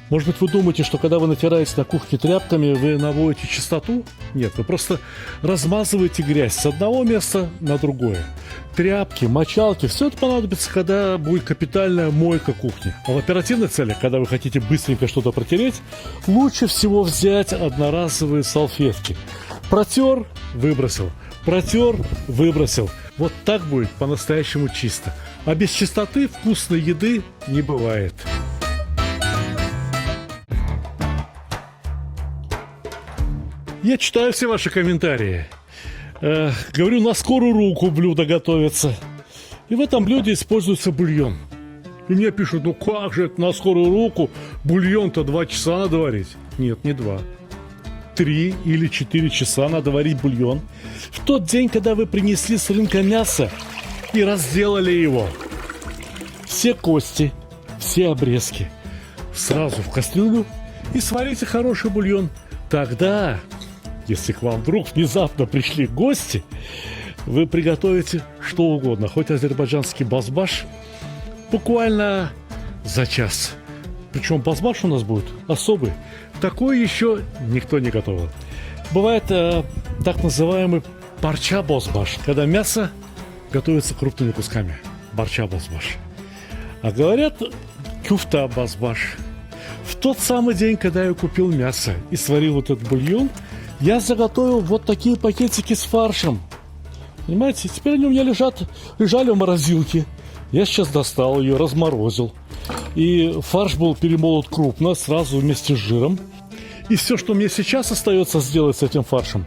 Может быть, вы думаете, что когда вы натираете на кухне тряпками, вы наводите чистоту? Нет, вы просто размазываете грязь с одного места на другое. Тряпки, мочалки, все это понадобится, когда будет капитальная мойка кухни. А в оперативных целях, когда вы хотите быстренько что-то протереть, лучше всего взять одноразовые салфетки. Протер, выбросил. Протер, выбросил. Вот так будет по-настоящему чисто. А без чистоты вкусной еды не бывает. Я читаю все ваши комментарии. Говорю, на скорую руку блюдо готовится. И в этом блюде используется бульон. И мне пишут, ну как же это на скорую руку? Бульон-то 2 часа надо варить. Нет, не 2. 3 или 4 часа надо варить бульон. В тот день, когда вы принесли с рынка мясо и разделали его. Все кости, все обрезки сразу в кастрюлю и сварите хороший бульон. Тогда, если к вам вдруг внезапно пришли гости, вы приготовите что угодно, хоть азербайджанский базбаш, буквально за час. Причем базбаш у нас будет особый. Такой еще никто не готовил. Бывает так называемый парча базбаш, когда мясо готовится крупными кусками. Барча базбаш. А говорят кюфта базбаш. В тот самый день, когда я купил мясо и сварил вот этот бульон, я заготовил вот такие пакетики с фаршем. Понимаете, теперь они у меня лежали в морозилке. Я сейчас достал ее, разморозил. И фарш был перемолот крупно, сразу вместе с жиром. И все, что мне сейчас остается сделать с этим фаршем,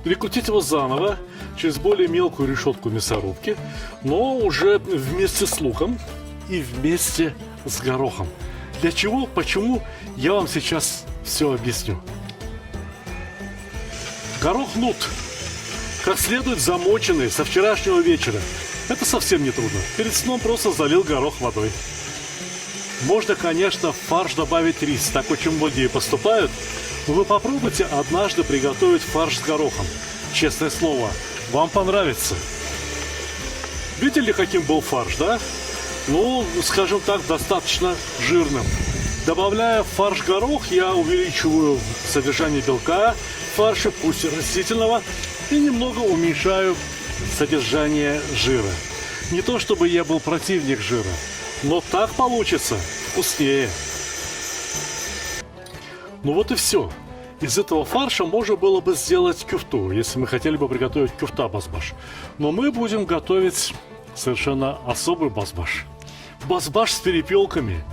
перекрутить его заново через более мелкую решетку мясорубки, но уже вместе с луком и вместе с горохом. Для чего, почему, я вам сейчас все объясню. Горох нут, как следует замоченный со вчерашнего вечера. Это совсем не трудно. Перед сном просто залил горох водой. Можно, конечно, в фарш добавить рис. Так очень многие поступают. Но вы попробуйте однажды приготовить фарш с горохом. Честное слово, вам понравится. Видели, каким был фарш, да? Ну, скажем так, достаточно жирным. Добавляя в фарш горох, я увеличиваю содержание белка в фарше, пусть и растительного, и немного уменьшаю содержание жира. Не то чтобы я был противник жира, но так получится вкуснее. Ну вот и все. Из этого фарша можно было бы сделать кюфту, если мы хотели бы приготовить кюфта базбаш. Но мы будем готовить совершенно особый базбаш. Базбаш с перепелками.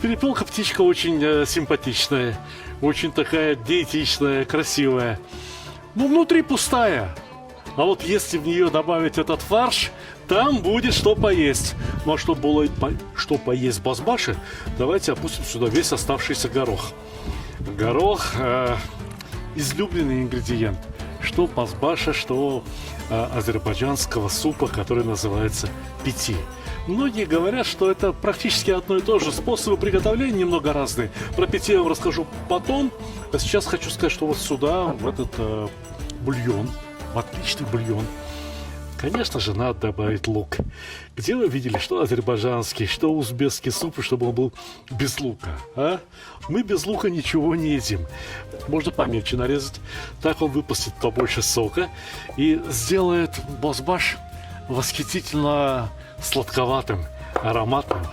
Перепелка птичка очень симпатичная, очень такая диетичная, красивая. Но внутри пустая. А вот если в нее добавить этот фарш, там будет что поесть. Ну а чтобы было что поесть в базбаше, давайте опустим сюда весь оставшийся горох. Горох излюбленный ингредиент. Что базбаша, что азербайджанского супа, который называется пити. Многие говорят, что это практически одно и то же. Способы приготовления немного разные. Про пити я вам расскажу потом. А сейчас хочу сказать, что вот сюда, в этот бульон, отличный бульон, конечно же, надо добавить лук. Где вы видели, что азербайджанский, что узбекский суп, чтобы он был без лука? А? Мы без лука ничего не едим. Можно помельче нарезать. Так он выпустит побольше сока и сделает базбаш восхитительно сладковатым, ароматным.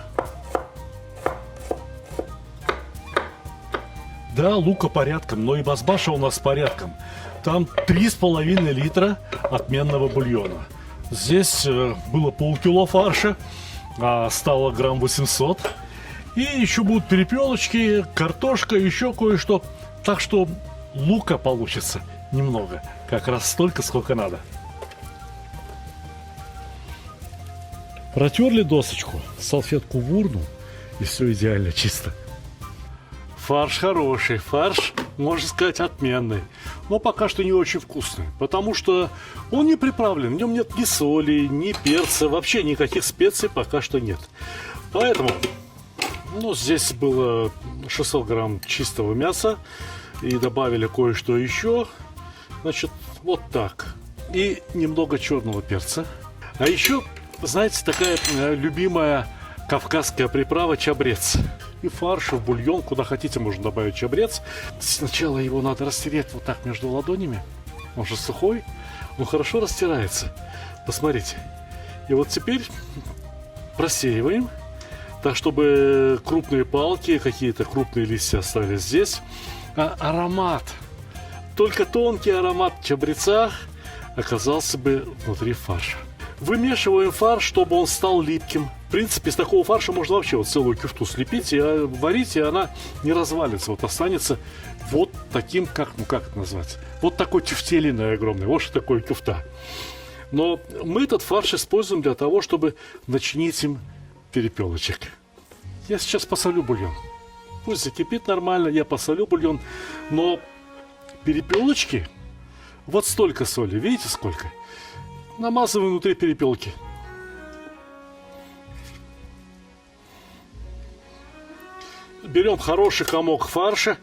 Да, лука порядком, но и базбаша у нас порядком. Там 3,5 литра отменного бульона. Здесь было полкило фарша, а стало грамм 800. И еще будут перепелочки, картошка, еще кое-что. Так что лука получится немного. Как раз столько, сколько надо. Протерли досочку, салфетку в урну, и все идеально чисто. Фарш хороший, фарш, можно сказать, отменный. Но пока что не очень вкусный, потому что он не приправлен. В нем нет ни соли, ни перца, вообще никаких специй пока что нет. Поэтому, ну, здесь было 600 грамм чистого мяса. И добавили кое-что еще. Значит, вот так. И немного черного перца. А еще, знаете, такая любимая кавказская приправа чабрец. И фарш, и в бульон, куда хотите, можно добавить чабрец. Сначала его надо растереть вот так между ладонями. Он же сухой, он хорошо растирается. Посмотрите. И вот теперь просеиваем, так чтобы крупные палки, какие-то крупные листья остались здесь. А аромат, только тонкий аромат чабреца оказался бы внутри фарша. Вымешиваем фарш, чтобы он стал липким. В принципе, из такого фарша можно вообще вот целую кюфту слепить и варить, и она не развалится. Вот останется вот таким, как это назвать? Вот такой тефтелиной огромной. Вот что такое кюфта. Но мы этот фарш используем для того, чтобы начинить им перепелочек. Я сейчас посолю бульон. Пусть закипит нормально, я посолю бульон. Но перепелочки, вот столько соли, видите сколько? Намазываем внутри перепелки. Берем хороший комок фарша,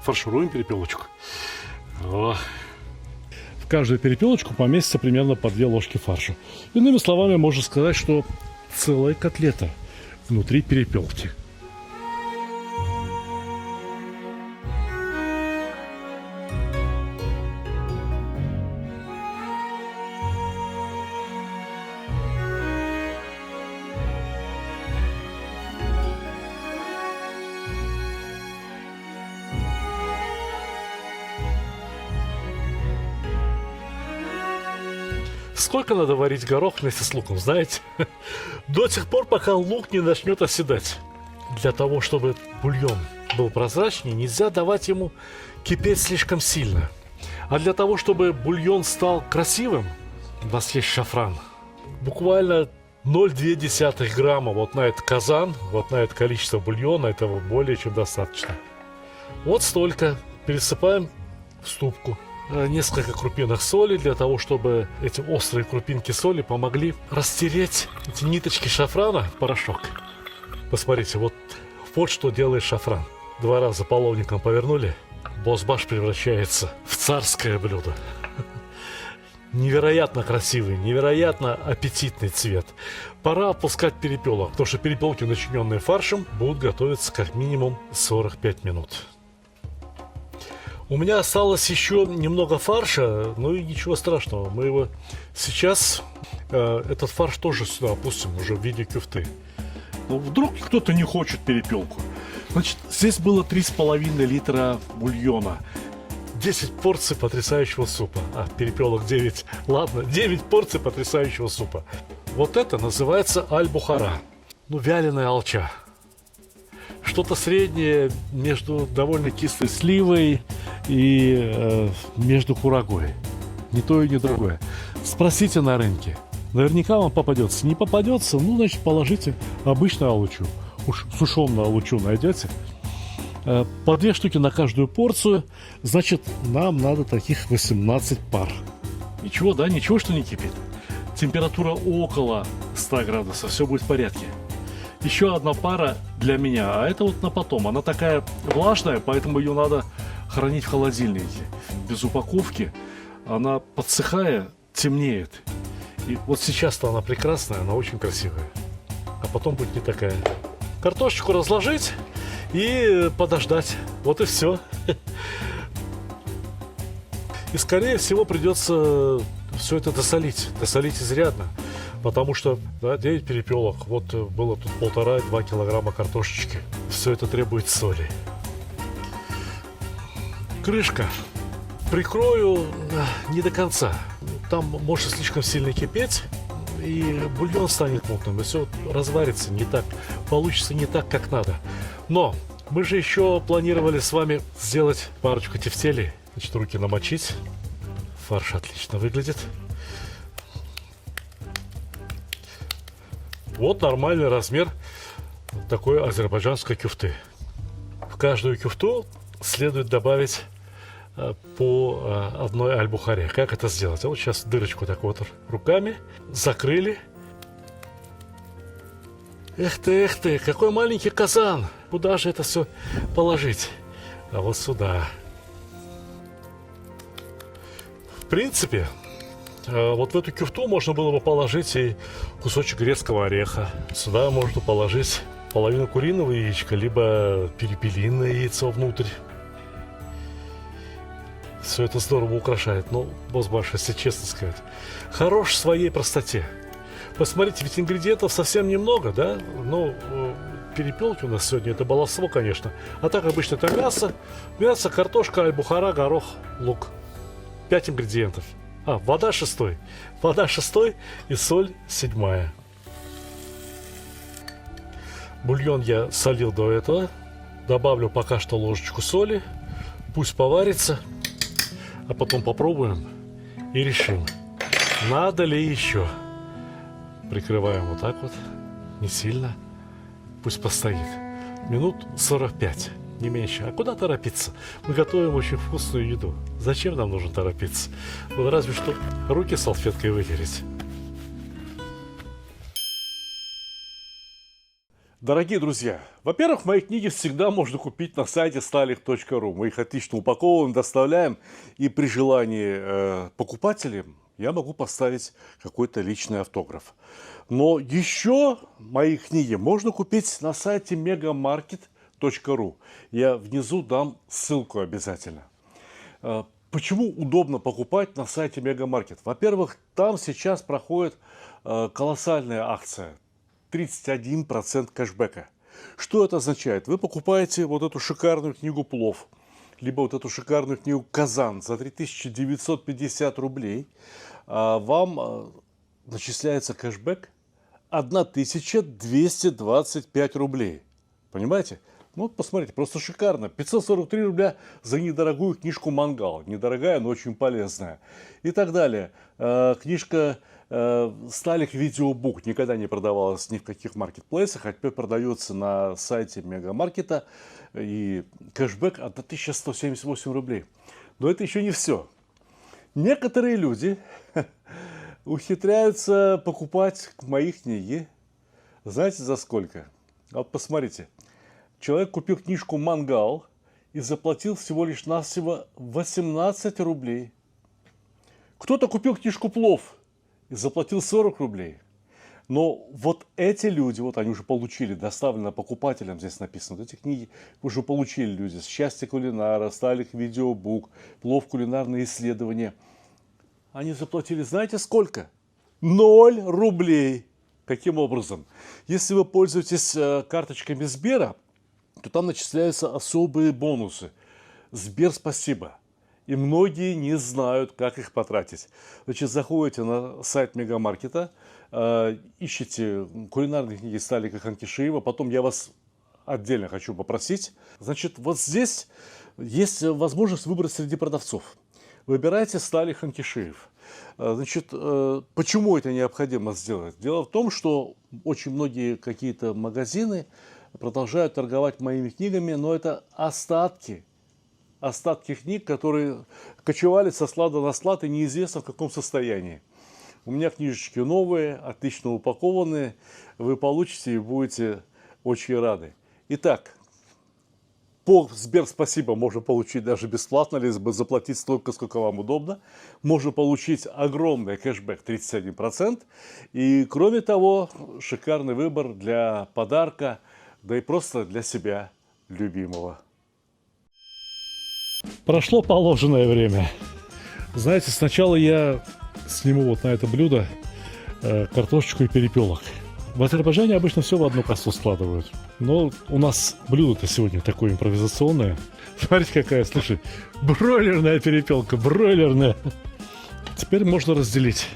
фаршируем перепелочку. О. В каждую перепелочку поместится примерно по 2 ложки фарша. Иными словами, можно сказать, что целая котлета внутри перепелки. Сколько надо варить горох вместе с луком, знаете? До тех пор, пока лук не начнет оседать. Для того, чтобы бульон был прозрачнее, нельзя давать ему кипеть слишком сильно. А для того, чтобы бульон стал красивым, у нас есть шафран. Буквально 0,2 грамма вот на этот казан, вот на это количество бульона, этого более чем достаточно. Вот столько пересыпаем в ступку. Несколько крупинок соли, для того, чтобы эти острые крупинки соли помогли растереть эти ниточки шафрана в порошок. Посмотрите, вот что делает шафран. 2 раза половником повернули, босбаш превращается в царское блюдо. Невероятно красивый, невероятно аппетитный цвет. Пора опускать перепелок, потому что перепелки, начиненные фаршем, будут готовиться как минимум 45 минут. У меня осталось еще немного фарша, ну и ничего страшного. Мы его сейчас, этот фарш тоже сюда опустим уже в виде кюфты. Но вдруг кто-то не хочет перепелку. Значит, здесь было 3,5 литра бульона. 10 порций потрясающего супа. А, перепелок 9. Ладно, 9 порций потрясающего супа. Вот это называется аль-бухара. Ну, вяленая алча. Что-то среднее между довольно кислой сливой и между курагой. Ни то и ни другое. Спросите на рынке. Наверняка вам попадется. Не попадется, ну, значит, положите обычную алучу. Уж сушеную алучу найдете. По 2 штуки на каждую порцию. Значит, нам надо таких 18 пар. Ничего, да? Ничего, что не кипит. Температура около 100 градусов. Все будет в порядке. Еще одна пара для меня, а это вот на потом. Она такая влажная, поэтому ее надо хранить в холодильнике. Без упаковки она, подсыхая, темнеет. И вот сейчас-то она прекрасная, она очень красивая. А потом будет не такая. Картошечку разложить и подождать. Вот и все. И скорее всего придется все это досолить. Досолить изрядно. Потому что, да, 9 перепелок, вот было тут 1,5-2 килограмма картошечки. Все это требует соли. Крышка. Прикрою не до конца. Там может слишком сильно кипеть, и бульон станет мутным, и все разварится не так, получится не так, как надо. Но мы же еще планировали с вами сделать парочку тефтелей. Значит, руки намочить. Фарш отлично выглядит. Вот нормальный размер такой азербайджанской кюфты. В каждую кюфту следует добавить по одной аль-бухаре. Как это сделать? Вот сейчас дырочку так вот руками закрыли. Эх ты, какой маленький казан! Куда же это все положить? А вот сюда. В принципе, вот в эту кюфту можно было бы положить и кусочек грецкого ореха. Сюда можно положить половину куриного яичка, либо перепелиное яйцо внутрь. Все это здорово украшает. Но, босс Баш, если честно сказать, хорош в своей простоте. Посмотрите, ведь ингредиентов совсем немного, да? Ну, перепелки у нас сегодня, это баловство, конечно. А так обычно это мясо, картошка, аль-бухара, горох, лук. 5 ингредиентов. Вода 6. Вода 6 и соль 7. Бульон я солил до этого. Добавлю пока что ложечку соли. Пусть поварится. А потом попробуем и решим, надо ли еще. Прикрываем вот так вот. Не сильно. Пусть постоит. Минут 45. Не меньше. А куда торопиться? Мы готовим очень вкусную еду. Зачем нам нужно торопиться? Ну, разве что руки салфеткой вытереть. Дорогие друзья, во-первых, мои книги всегда можно купить на сайте stalih.ru. Мы их отлично упаковываем, доставляем. И при желании покупателям я могу поставить какой-то личный автограф. Но еще мои книги можно купить на сайте megamarket.ru. Я внизу дам ссылку обязательно. Почему удобно покупать на сайте Мегамаркет? Во-первых, там сейчас проходит колоссальная акция. 31% кэшбэка. Что это означает? Вы покупаете вот эту шикарную книгу «Плов», либо вот эту шикарную книгу «Казан» за 3950 рублей. Вам начисляется кэшбэк 1225 рублей. Понимаете? Ну, посмотрите, просто шикарно. 543 рубля за недорогую книжку «Мангал». Недорогая, но очень полезная. И так далее. Книжка Сталих Видеобук никогда не продавалась ни в каких маркетплейсах, а теперь продается на сайте Мегамаркета. И кэшбэк 1178 рублей. Но это еще не все. Некоторые люди ухитряются покупать мои книги. Знаете, за сколько? Вот посмотрите. Человек купил книжку «Мангал» и заплатил всего лишь навсего 18 рублей. Кто-то купил книжку «Плов» и заплатил 40 рублей. Но вот эти люди, вот они уже получили, доставлено покупателям, здесь написано, вот эти книги уже получили люди. «Счастье кулинара», «Сталих Видеобук», «Плов. Кулинарные исследования». Они заплатили, знаете, сколько? 0 рублей. Каким образом? Если вы пользуетесь карточками Сбера, то там начисляются особые бонусы. Сбер спасибо. И многие не знают, как их потратить. Значит, заходите на сайт Мегамаркета, ищите кулинарные книги Сталика Ханкишиева. Потом я вас отдельно хочу попросить. Значит, вот здесь есть возможность выбрать среди продавцов. Выбирайте Сталих Ханкишиев. Значит, почему это необходимо сделать? Дело в том, что очень многие какие-то магазины продолжают торговать моими книгами, но это остатки книг, которые кочевали со склада на склад и неизвестно в каком состоянии. У меня книжечки новые, отлично упакованные. Вы получите и будете очень рады. Итак, по Сбер спасибо можно получить даже бесплатно, либо заплатить столько, сколько вам удобно. Можно получить огромный кэшбэк 31%. И кроме того, шикарный выбор для подарка, да и просто для себя любимого. Прошло положенное время. Знаете, сначала я сниму вот на это блюдо картошечку и перепелок. В Азербайджане обычно все в одну кассу складывают. Но у нас блюдо-то сегодня такое импровизационное. Смотрите, какая, слушай, бройлерная перепелка, бройлерная. Теперь можно разделить.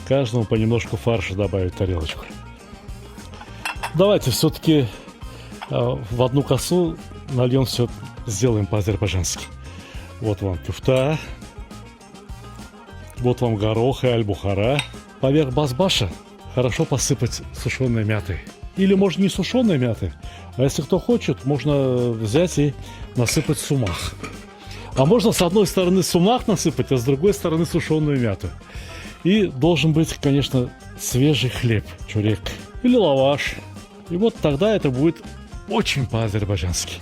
Каждому понемножку фарша добавить в тарелочку. Давайте все-таки в одну кассу нальем все, сделаем по-азербайджански. Вот вам кюфта. Вот вам горох и аль-бухара. Поверх базбаша хорошо посыпать сушеной мятой. Или можно не сушеной мятой, а если кто хочет, можно взять и насыпать сумах. А можно с одной стороны сумах насыпать, а с другой стороны сушеную мяту. И должен быть, конечно, свежий хлеб, чурек или лаваш. И вот тогда это будет очень по-азербайджански.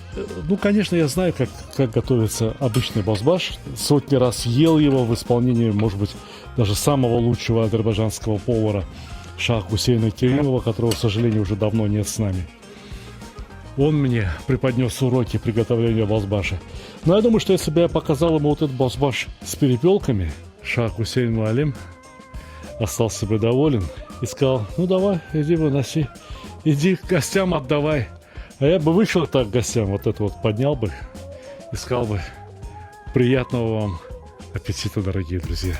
Ну, конечно, я знаю, как готовится обычный бозбаш. Сотни раз ел его в исполнении, может быть, даже самого лучшего азербайджанского повара Шаха Хусейна Керимова, которого, к сожалению, уже давно нет с нами. Он мне преподнес уроки приготовления бозбаша. Но я думаю, что если бы я показал ему вот этот бозбаш с перепелками, Шах Хусейн Муалим остался бы доволен и сказал: ну давай, иди выноси, иди гостям отдавай. А я бы вышел так к гостям, вот это вот поднял бы и сказал бы: приятного вам аппетита, дорогие друзья.